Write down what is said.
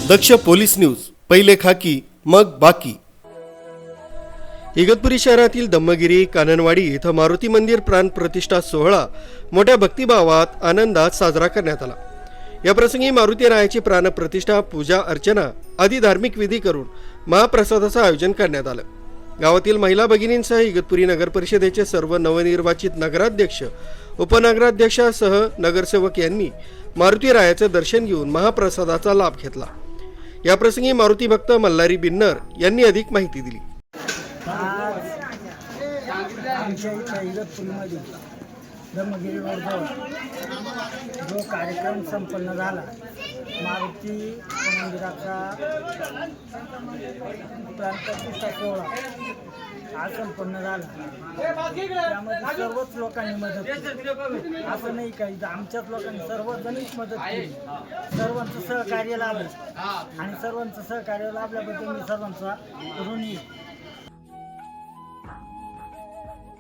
दक्ष police news, पहिले खाकी मग बाकी। इगतपुरी शहरातील धम्मगिरी काननवाडी इथं मारुती मंदिर प्राण प्रतिष्ठा सोहळा मोठ्या भक्तिभावात आनंदात साजरा करण्यात आला। या प्रसंगी मारुती रायाची प्राण प्रतिष्ठा, पूजा अर्चना आदी धार्मिक विधी करून महाप्रसादाचं आयोजन करण्यात आलं। गावातील महिला भगिनींसह इगतपुरी नगर परिषदेचे सर्व नवनिर्वाचित नगराध्यक्ष, उपनगराध्यक्षासह नगरसेवक यांनी मारुती रायाचे दर्शन घेऊन महाप्रसादाचा लाभ घेतला। या प्रसंगी मारुती भक्त मल्हारी बिन्नर यांनी अधिक माहिती दिली। धम्मगिरीवर जो कार्यक्रम संपन्न झाला, मारुती मंदिराचा प्राणप्रतिष्ठा सोहळा आज संपन्न झाला। त्यामध्ये सर्वच लोकांनी मदत केली, असं नाही काही आमच्याच लोकांनी सर्वजणीच मदत केली। सर्वांचं सहकार्य लाभलं आणि सर्वांचं सहकार्य लाभल्याबद्दल मी सर्वांचा ऋणी।